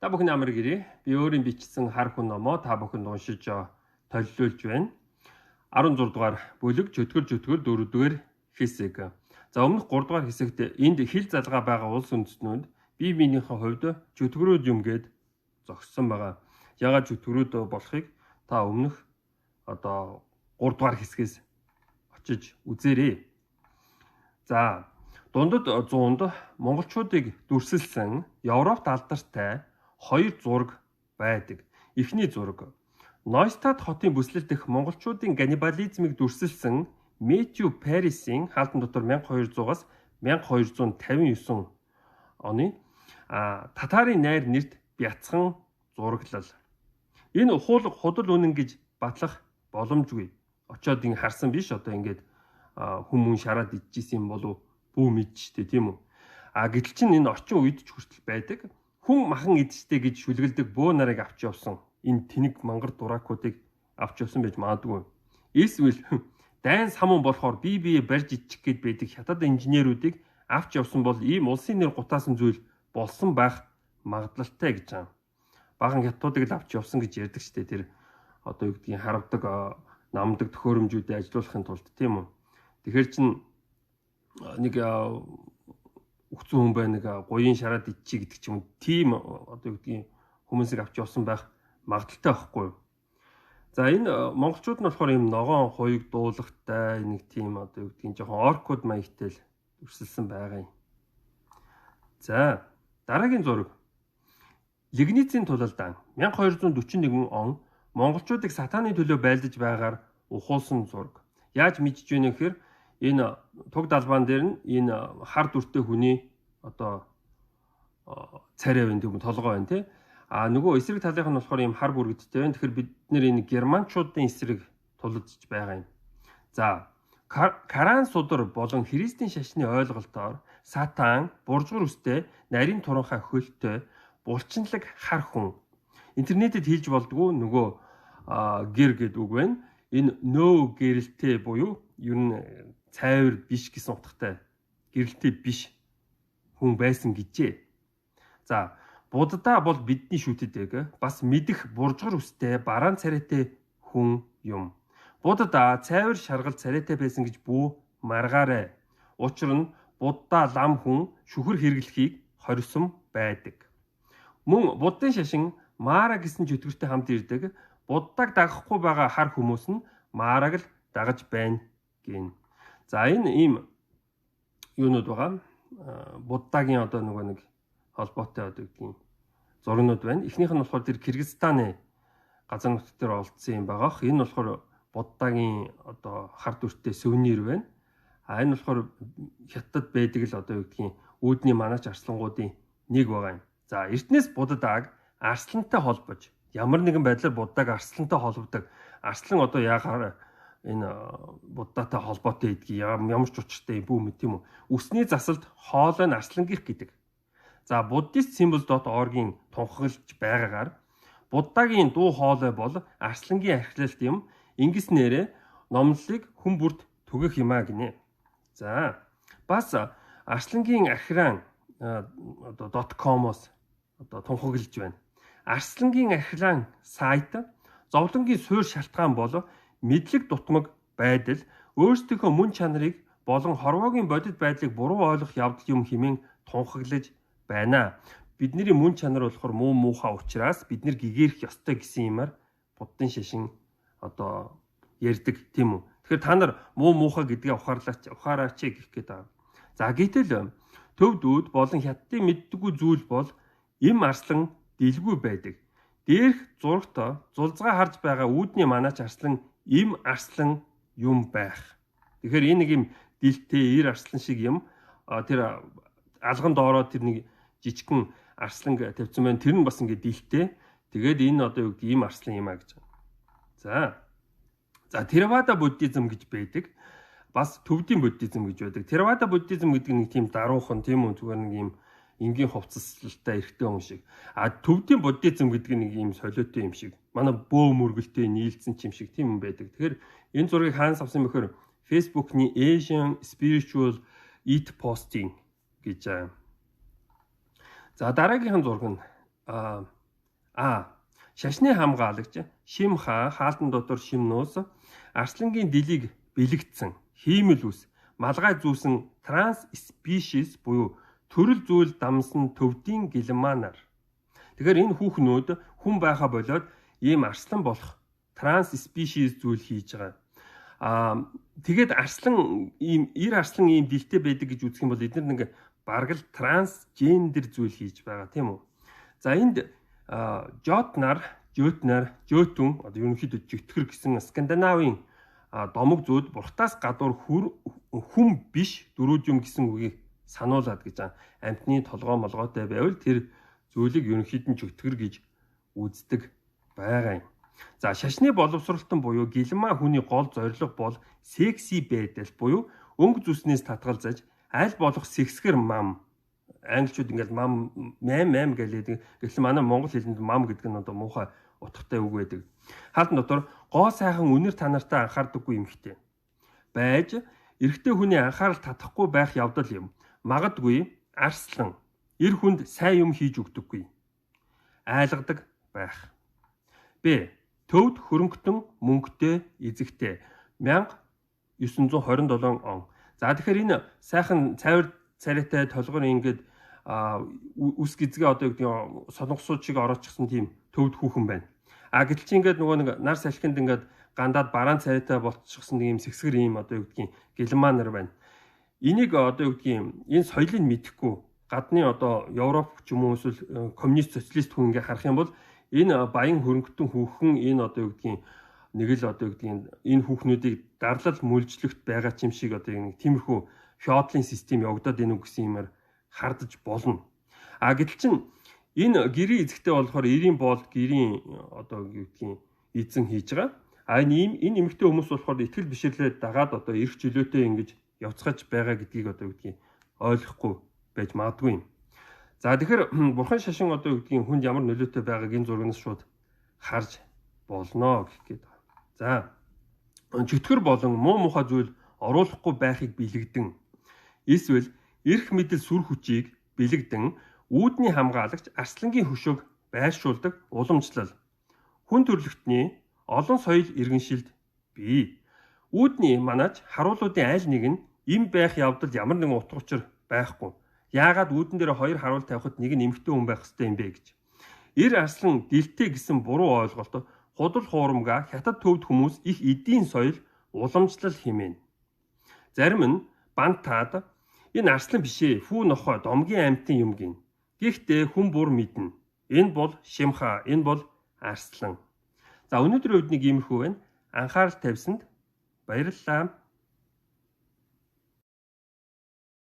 Та бүхэн амар гэрээ. Би өөрийн бичсэн хар хүн номоо та бүхэнд уншиж толилуулж байна. 16 дугаар бүлэг чөтгөр 4 дугаар хэсэг. За өмнөх 3 дугаар хэсэгт энд хил залгаа байгаа улс үндэстнүүд бие биенийхээ хувьд чөтгөрүүд юм гээд зогссон байгаа. Ягаад чөтгөрүүд болохыг та өмнөх 3 дугаар хэсгээс очиж үзээрэй. За дундад 100-д монголчуудыг дүрсэлсэн Европт алдартай 2 зураг байдаг. Эхний зураг Нойстад хотын бүслэл дэх монголчуудын каннибализмыг дүрсэлсэн Мэтью Парисын хаалтан дотор 1200-аас 1259 оны татарын найр нэрт бяцхан зураглал. Энэ худал үнэн гэж батлах боломжгүй. Очоод ин харсан биш одоо ингээд хүмүүн шараад идчихсэн болов бүү мэдчихдээ тийм үү. Гэтэл чинь энэ орчин үед ч хүртэл байдаг. Хүн махан идчтэй гэж шүлгэлдэг бөө нарыг авч явсан. Энэ тэнэг мангар дураакуудыг авч явсан байж магадгүй. Эсвэл дайн самун болохоор бие барьж идчих гээд байдаг хятад инженерүүдийг авч явсан бол ийм улсын нэр гутаасан зүйл болсон байх магадлалтай гэж байна. Баган хятадуудыг л авч явсан гэж ярьдаг ч тэр одоо юу гэдгийг харавдаг намдаг төхөөрөмжүүдийг ажилуулахын тулд тийм үү. Тэгэхээр чин нэг өгцөн хүн бай нэг гоёын шараад идчих гэдэг ч юм тийм одоо юу гэдгийг хүмүүсийг авч явсан байх магадaltaй байхгүй юу. За энэ монголчууд нь болохоор юм ногоон хуйг дуулахтай нэг тийм одоо юу гэдгийг жоохон оркууд маягтай л өрсөлдсөн байгаа юм. За дараагийн зураг Лигницийн тулалдаан 1241 он монголчуудыг сатааны төлөө байлдаж байгаар ухуулсан зураг. Яаж мэдж байна вэ гэхээр энэ туг далбаан дээр нь энэ хар дүртэй хүний одоо царай байна тийм толгой байна тий. Нөгөө эсрэг талынх нь болохоор юм хар бүргэдтэй байна. Тэгэхээр бид нэр энэ германчуудын эсрэг тулалдж байгаа юм. За Каран судар болон Христийн шашны ойлголтоор сатан буржгар үстэй нарийн туранхай хөлтэй булчинлаг хар хүн. Интернетэд хийж болдгоо нөгөө гэр гэдэг үг байна. Энэ нөө гэрэлтэй буюу ер нь цайвар биш гэсэн утгатай гэрэлтэй биш хүн байсан гэжээ. За буддаа бол бидний шүтэдэг бас мэдэх буржгар үстэй бараан царайтай хүн юм. Буддаа цайвар шаргал царайтай байсан гэж бүү маргаарай. Учир нь буддаа лам хүн шүхэр хэрэглэхийг хорьсон байдаг. Мөн буддын шашин Мара гэсэн чөтгөртэй хамт ирдэг. Буддаг дагахгүй байгаа хар хүмүүс нь Мараг л дагаж байна гин. За энэ ийм юунууд байгаа. Буддагийн одоо нэг холбоотой одоо гэдгийг зургнууд байна. Эхнийх нь болохоор тэр Кыргызстаны газар нутг дээр олдсон юм байгаа. Энэ болохоор буддагийн одоо хар дүртэй сувенир байна. Энэ болохоор хятад байдаг л одоо юу гэдгийг үүдний манач арслангуудын нэг байгаа юм. За эртнээс буддааг арслантай холбож ямар нэгэн байдлаар буддааг арслантай холбодог. Арслан одоо яагаар энэ буддатай холбоотой гэдгийг ямар ч учиртай юм бүү мэд тийм үү. Үсний засалд хоолой нь арслангийнх гэдэг. За буддист symbol.org-ийн тунхаглаж байгаагаар буддагийн дуу хоолой бол арслангийн архилалт юм. Ингэс нэрэ номлолыг хүн бүрт түгэх юмаа гинэ. За бас арслангийн архиран одоо .com-оос одоо тунхаглаж байна. Арслангийн архилаан сайт зовлонгийн суурь шалтгаан бол мэдлэг дутмаг байдал өөрсдийнхөө мөн чанарыг болон хорвоогийн бодит байдлыг буруу ойлгох явдал юм хэмээн тунхаглаж байна. Бидний мөн чанар болохоор муу муухай учраас бид нэр гэгэрх ёстой гэсэн юмар буддын шашин одоо ярьдаг тийм үү. Тэгэхээр та нар муу муухай гэдгээ ухаараач гэх гээд байна. За гэтэл төвдүүд болон хятадын мэддэггүй зүйл бол им арслан дэлгүй байдаг. Дээрх зурагт зулцгаа харж байгаа үүдний манач арслан им арслан юм байх. Тэгэхээр энэ нэг юм дэлтэй ир арслан шиг юм. Тэр алган доороо тэр нэг жижигхэн арслан тавьсан байна. Тэр нь бас ингэ дэлтэй. Тэгээд энэ одоо юу гэдэг им арслан юм а гэж. За Theravada буддизм гэж байдаг. Бас төвдийн буддизм гэж байдаг. Theravada буддизм гэдэг нэг тийм даруухан тийм үү зүгээр нэг юм энгийн хувцаслалтай эрэгтэй хүн шиг. Төвдийн буддизм гэдэг нэг юм солиотой юм шиг. Манай бөө мөргөлтэй нийлцсэн юм шиг тийм юм байдаг. Тэгэхээр энэ зургийг хаанаас авсан бэхээр Facebook-ны Asian Spiritual Eat Posting гэж. За дараагийнхан зураг нь Шашны хамгаалагч Шимха хаалтан дотор Шимнуус арслангийн дэлийг бэлэгдсэн хиймэл ус малгай зүүсэн транс спишиз буюу төрөл зүйл дамсан төвдийн гэлманаар. Тэгэхээр энэ хүүхнүүд хүн байха болоод ийм арслан болох транс спишиз зүйл хийж байгаа. Тэгээд арслан ир арслан ийм бэлтэй байдаг гэж үзэх юм бол эдгээр нэг бараг л трансгендер зүйл хийж байгаа тийм үү. За энд жөтүн одоо ерөнхийдөө жөтгөр гэсэн Скандинавын домог зүүд бурхтаас гадуур хүм биш дөрүүд юм гэсэн үгийг сануулад гэж амтны толгой молгойтой байвал тэр зүйлийг ерөнхийд нь жөтгөр гэж үздэг байгаа юм. За шашны боловсролтон буюу гэлмаа хүний гол зорилго бол секси байдал буюу өнгө зүснээс татгалзаж аль болох сексгэр мам. Англичууд ингээл мам гэлээд гэхэл манай монгол хэлэнд мам гэдэг нь одоо муухай утгатай үг байдаг. Хаалтан дотор гоо сайхан үнэр танартай анхаардаггүй эмэгтэй байж эрэгтэй хүний анхаарал татахгүй байх явдал юм. Магадгүй арслан эр хүнд сайн юм хийж өгдөггүй. Айлгадаг байх. Б. Төвд хөрөнгөтөн мөнгөтэй эзэгтэй 1927 он. За тэгэхээр энэ сайхан цайвар царайтай толгор ингээд үс гизгээ одоо юу гэдэг солонгосууд шиг ороочихсан тийм төвд хүүхэн байна. Гэтэл чи ингээд нөгөө нэг нар салхинд ингээд гандаад бараан царайтай болчихсон тийм сэгсгэр ийм одоо юу гэдгийг гэлманар байна. Энийг одоо юу гэдгийг энэ соёлыг мэдэхгүй гадны одоо Европ ч юм уу эсвэл коммунист социалист хүн ингээд харах юм бол энэ баян хөрөнгөтөн хүүхэн энэ одоо юу гэдгийг нэг л одоо юу гэдгийг энэ хүүхнүүдийг дарлал мүлжлэгт байгаа юм шиг одоо нэг тиймэрхүү феодлын систем явагдаад ийн үг гэсэн юмар хардаж болно. Гэтэл чин энэ гэрийн эзэгтэй болохоор эрийн боолд гэрийн одоо юу гэдгийг эзэн хийж байгаа. Энэ эмэгтэй хүмүүс болохоор итгэл бишрлээ дагаад одоо эрх чөлөөтэй ингэж явцгааж байгаа гэдгийг одоо юу гэдгийг ойлгохгүй байж магадгүй юм. За тэгэхээр бурхан шашин одоо юу гэдгийг хүнд ямар нөлөөтэй байгааг энэ зургаас шууд харж болно гэх гээд байна. За чөтгөр болон муу мухай зүйл оруулахгүй байхыг бэлэгдэн эсвэл эрх мэдэл сүр хүчийг бэлэгдэн үүдний хамгаалагч арслангийн хөшөөг байршуулдаг уламжлал хүн төрөлхтний олон соёл иргэншилд бий. Үүдний манаж харуулуудын аль нэг нь им байх явдал ямар нэгэн утга учир байхгүй. Яагаад үүдэн дээр хоёр харуул тавихад нэг нь эмэгтэй хүн байх ёстой юм бэ гэж. Эр арслан гэлтэй гэсэн буруу ойлголт худал хуурмага хятад төвд хүмүүс их эдийн соёл уламжлал хэмээн. Зарим нь бантаад энэ арслан бишээ фүү нохой домгийн амьтан юм гин. Гэхдээ хүн бүр мэднэ. Энэ бол Шимха, энэ бол арслан. За өнөөдрийн үед нэг иймэрхүү байна. Анхаарал тавьсанд баярлалаа.